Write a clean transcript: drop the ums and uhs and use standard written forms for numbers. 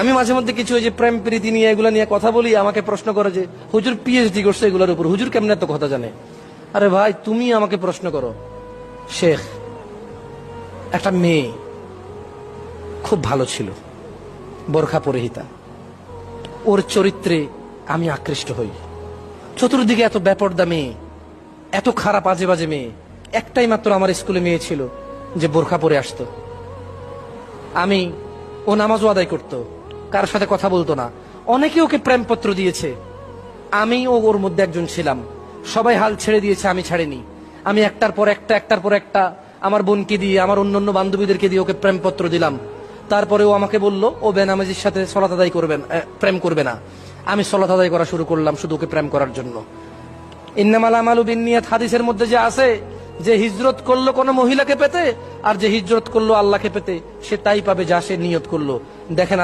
আমি মাঝে মধ্যে কিছু ওই যে প্রেম প্রীতি নিয়ে এগুলা নিয়ে কথা বলি, আমাকে প্রশ্ন করে যে হুজুর পিএইচডি করছে এগুলোর উপর, হুজুর কেমনে এত কথা জানে? আরে ভাই, তুমি আমাকে প্রশ্ন করো। শেখ, একটা মেয়ে খুব ভালো ছিল, বোরখা পরিহিতা, ওর চরিত্রে আমি আকৃষ্ট হই। চতুর্দিকে এত বেপরদা মেয়ে, এত খারাপ আজে বাজে মেয়ে, একটাই মাত্র আমার স্কুলে মেয়ে ছিল যে বোরখা পরে আসতো। ও নামাজও আদায় করতো, কারোর সাথে কথা বলতো না, অনেকে ওকে প্রেমপত্র দিয়েছে, ওর মধ্যে একজন ছিলাম। সবাই হাল ছেড়ে দিয়েছে, আমি ছাড়িনি। আমি একটার পর একটা আমার বোনকে দিয়ে, আমার অন্যান্য বান্ধবীদেরকে দিয়ে ওকে প্রেমপত্র দিলাম। তারপরে ও আমাকে বলল ও বেনামাজির সাথে সলাত আদায় করবেন, প্রেম করবে না। আমি সলাত আদায় করা শুরু করলাম শুধু ওকে প্রেম করার জন্য। ইন্নামাল আমালু বিন্নিয়াত হাদিসের মধ্যে যে আছে যে হিজরত করলো কোন মহিলাকে পেতে, আর যে হিজরত করলো আল্লাহকে পেতে, সে তাই পাবে যা সে নিয়ত করলো। দেখেন